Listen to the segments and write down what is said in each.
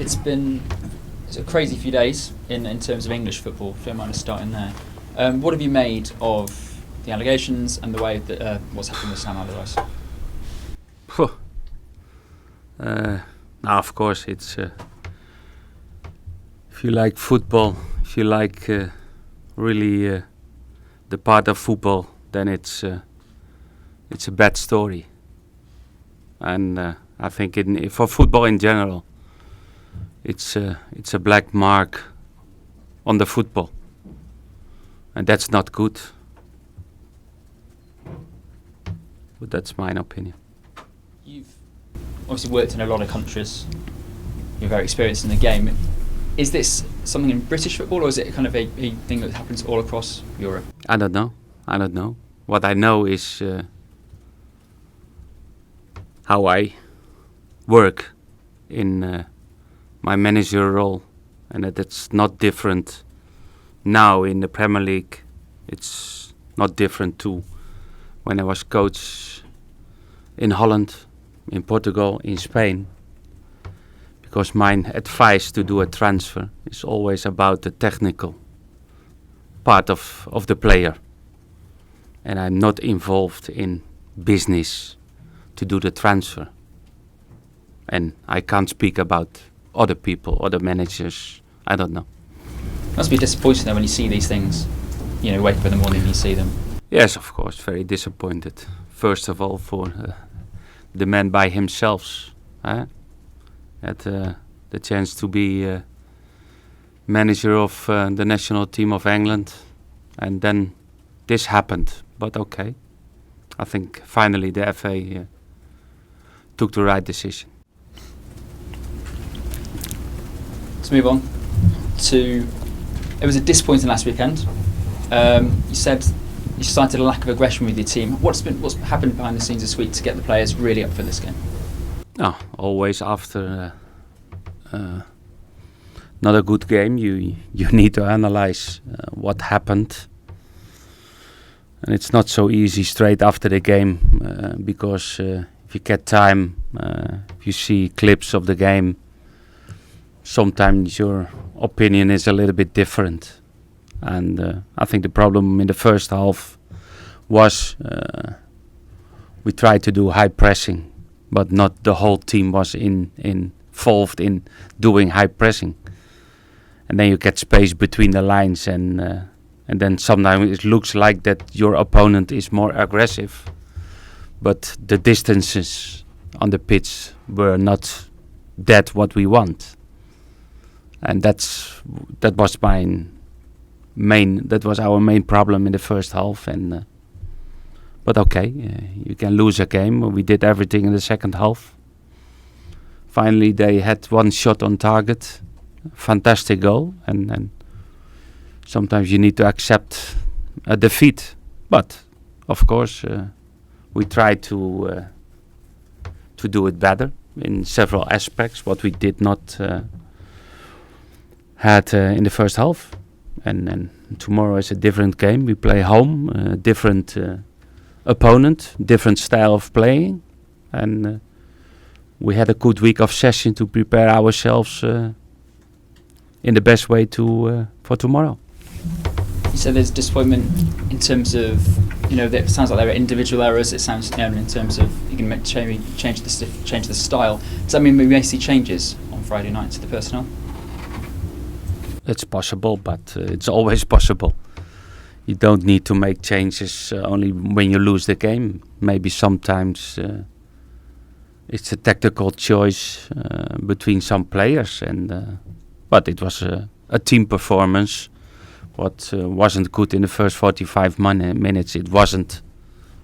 It's a crazy few days in terms of English football. If you don't mind us starting there. What have you made of the allegations and the way that what's happened with Sam Allardyce? Now, of course, it's if you like football, if you like really the part of football, then it's a bad story. And I think for football in general, it's a black mark on the football, and that's not good. But that's my opinion. You've obviously worked in a lot of countries. You're very experienced in the game. Is this something in British football, or is it kind of a thing that happens all across Europe? I don't know. What I know is how I work in my manager role, and that's not different now in the Premier League. It's not different to when I was coach in Holland, in Portugal, in Spain. Because my advice to do a transfer is always about the technical part of the player. And I'm not involved in business to do the transfer. And I can't speak about other people, other managers. I don't know. Must be disappointing though when you see these things. You know, wake up in the morning and you see them. Yes, of course, very disappointed. First of all, for the man by himself. Had the chance to be manager of the national team of England, and then this happened. But okay, I think finally the FA took the right decision. Let's move on to. It was a disappointing last weekend. You said you cited a lack of aggression with your team. What's happened behind the scenes this week to get the players really up for this game? Always after not a good game, you need to analyze what happened, and it's not so easy straight after the game because if you get time, if you see clips of the game, sometimes your opinion is a little bit different. And I think the problem in the first half was we tried to do high pressing, but not the whole team was involved in doing high pressing. And then you get space between the lines, and then sometimes it looks like that your opponent is more aggressive, but the distances on the pitch were not that what we want. And that was our main problem in the first half. And but okay, you can lose a game. We did everything in the second half. Finally, they had one shot on target, fantastic goal, and sometimes you need to accept a defeat. But of course, we tried to do it better in several aspects. What we did not had in the first half. And tomorrow is a different game. We play home, different opponent, different style of playing, and we had a good week of session to prepare ourselves in the best way for tomorrow. You said there's disappointment in terms of, it sounds like there are individual errors. It sounds, in terms of you can change the style. Does that mean we may see changes on Friday night to the personnel? It's possible, but it's always possible. You don't need to make changes only when you lose the game. Maybe sometimes it's a tactical choice between some players, but it was a team performance. What wasn't good in the first 45 minutes, it wasn't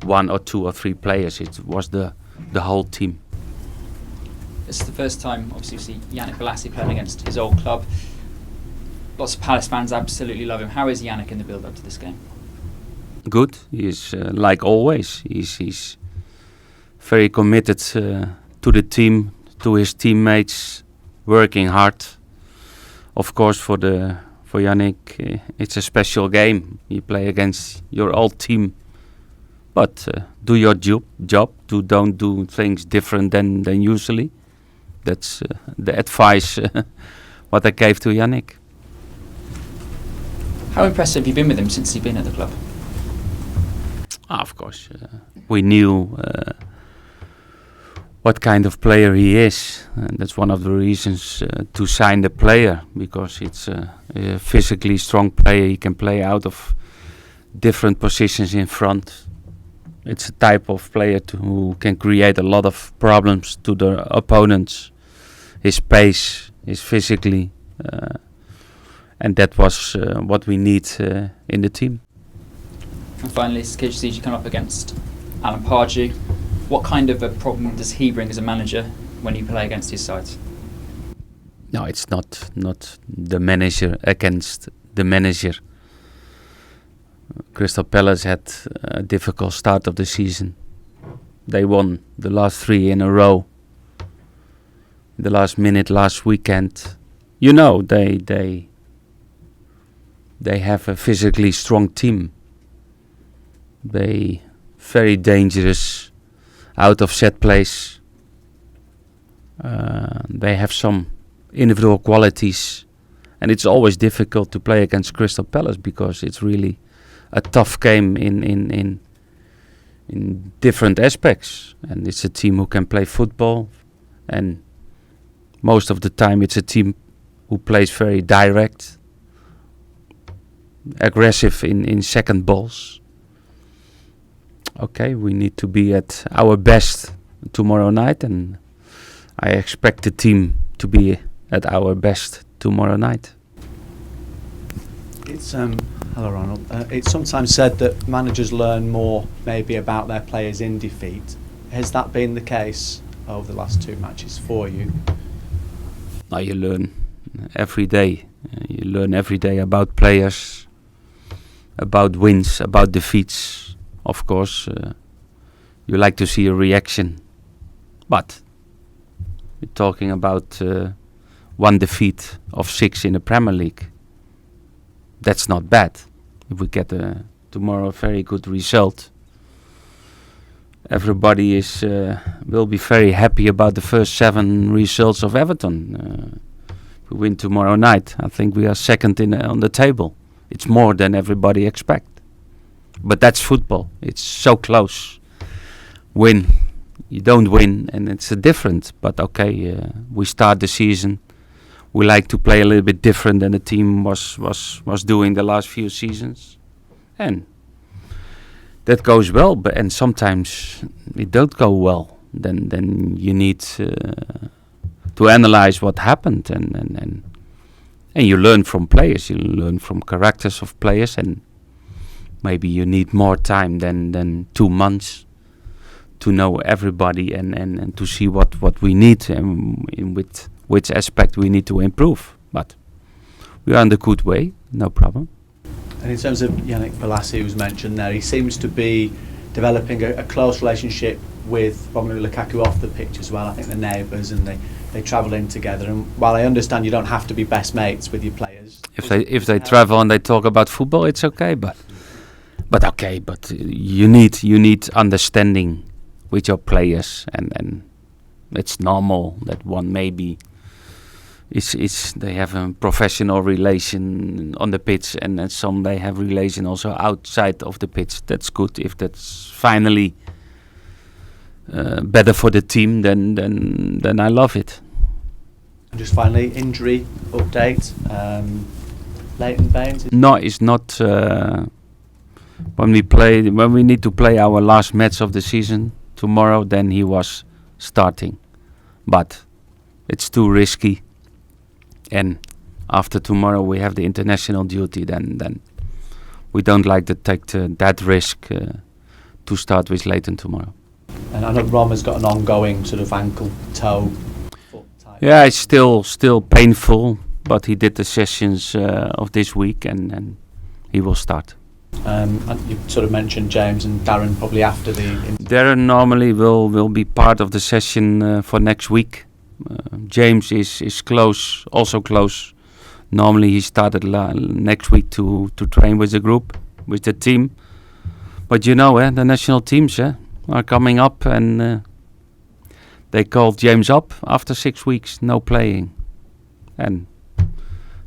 one or two or three players. It was the whole team. This is the first time, obviously, we see Yannick Bolasie playing against his old club. Lots of Palace fans absolutely love him. How is Yannick in the build-up to this game? Good. He's like always. He's very committed to the team, to his teammates, working hard. Of course, for Yannick, it's a special game. You play against your old team, but do your job. Don't do things different than usually. That's the advice what I gave to Yannick. How impressive have you been with him since he's been at the club? Of course, we knew what kind of player he is, and that's one of the reasons to sign the player, because it's a physically strong player. He can play out of different positions in front. It's a type of player who can create a lot of problems to the opponents. His pace, his physically, and that was what we need in the team. And finally, you come up against Alan Pardew. What kind of a problem does he bring as a manager when you play against his sides? No, it's not the manager against the manager. Crystal Palace had a difficult start of the season. They won the last 3 in a row. The last minute, last weekend. You know, they have a physically strong team. They very dangerous out of set plays. They have some individual qualities, and it's always difficult to play against Crystal Palace because it's really a tough game in different aspects. And it's a team who can play football, and most of the time it's a team who plays very direct, aggressive in second balls. Okay, we need to be at our best tomorrow night, and I expect the team to be at our best tomorrow night. It's hello, Ronald. It's sometimes said that managers learn more maybe about their players in defeat. Has that been the case over the last 2 matches for you? Now you learn every day. You learn every day about players, about wins, about defeats. Of course, you like to see a reaction, but we're talking about 1 defeat of 6 in the Premier League. That's not bad. If we get tomorrow a very good result, everybody will be very happy about the first 7 results of Everton. If we win tomorrow night, I think we are second on the table. It's more than everybody expect. But that's football. It's so close. Win, you don't win, and it's a different. But okay, we start the season. We like to play a little bit different than the team was doing the last few seasons, and that goes well. And sometimes it don't go well. Then you need to analyze what happened, and you learn from players. You learn from characters of players, and maybe you need more time than 2 months to know everybody and to see what we need and in which aspect we need to improve. But we are on the good way, no problem. And in terms of Yannick Bolasie, who's mentioned there, he seems to be developing a close relationship with Romelu Lukaku off the pitch as well. I think they're neighbours and they travel in together. And while I understand you don't have to be best mates with your players, if they travel and they talk about football, it's okay. But you need understanding with your players, and it's normal that one maybe they have a professional relation on the pitch, and some they have relation also outside of the pitch. That's good if that's finally better for the team. Then I love it. And just finally, injury update. Leighton Baines. No, it's not. When we need to play our last match of the season tomorrow, then he was starting, but it's too risky. And after tomorrow we have the international duty. Then we don't like to take that risk to start with Leighton tomorrow. And I know Rom has got an ongoing sort of ankle, toe, foot type. Yeah, it's still painful, but he did the sessions of this week, and he will start. And you sort of mentioned James and Darren probably after the... Darren normally will be part of the session for next week. James is also close. Normally he started next week to train with the group, with the team. But you know, the national teams are coming up, and they called James up after 6 weeks, no playing. And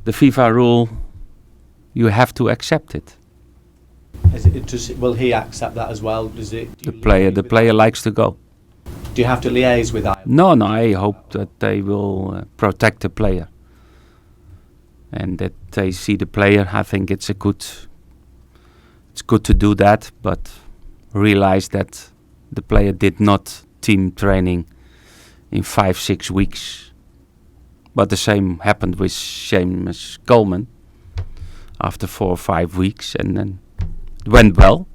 the FIFA rule, you have to accept it. Will he accept that as well? The player likes to go. Do you have to liaise with Ireland? No, I hope that they will protect the player. And that they see the player. I think it's good to do that, but realize that the player did not team training in 5-6 weeks. But the same happened with Seamus Coleman after 4 or 5 weeks, and then it went well.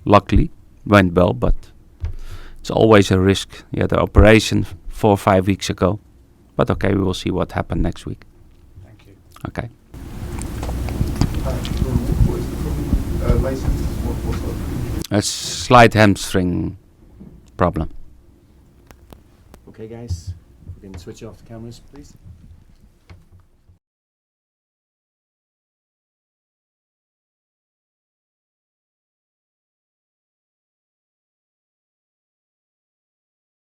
Luckily, went well, but it's always a risk. He had an operation 4 or 5 weeks ago, but okay, we will see what happened next week. Thank you. Okay. Mason, what's that? A slight hamstring problem. Okay, guys, we can switch off the cameras, please.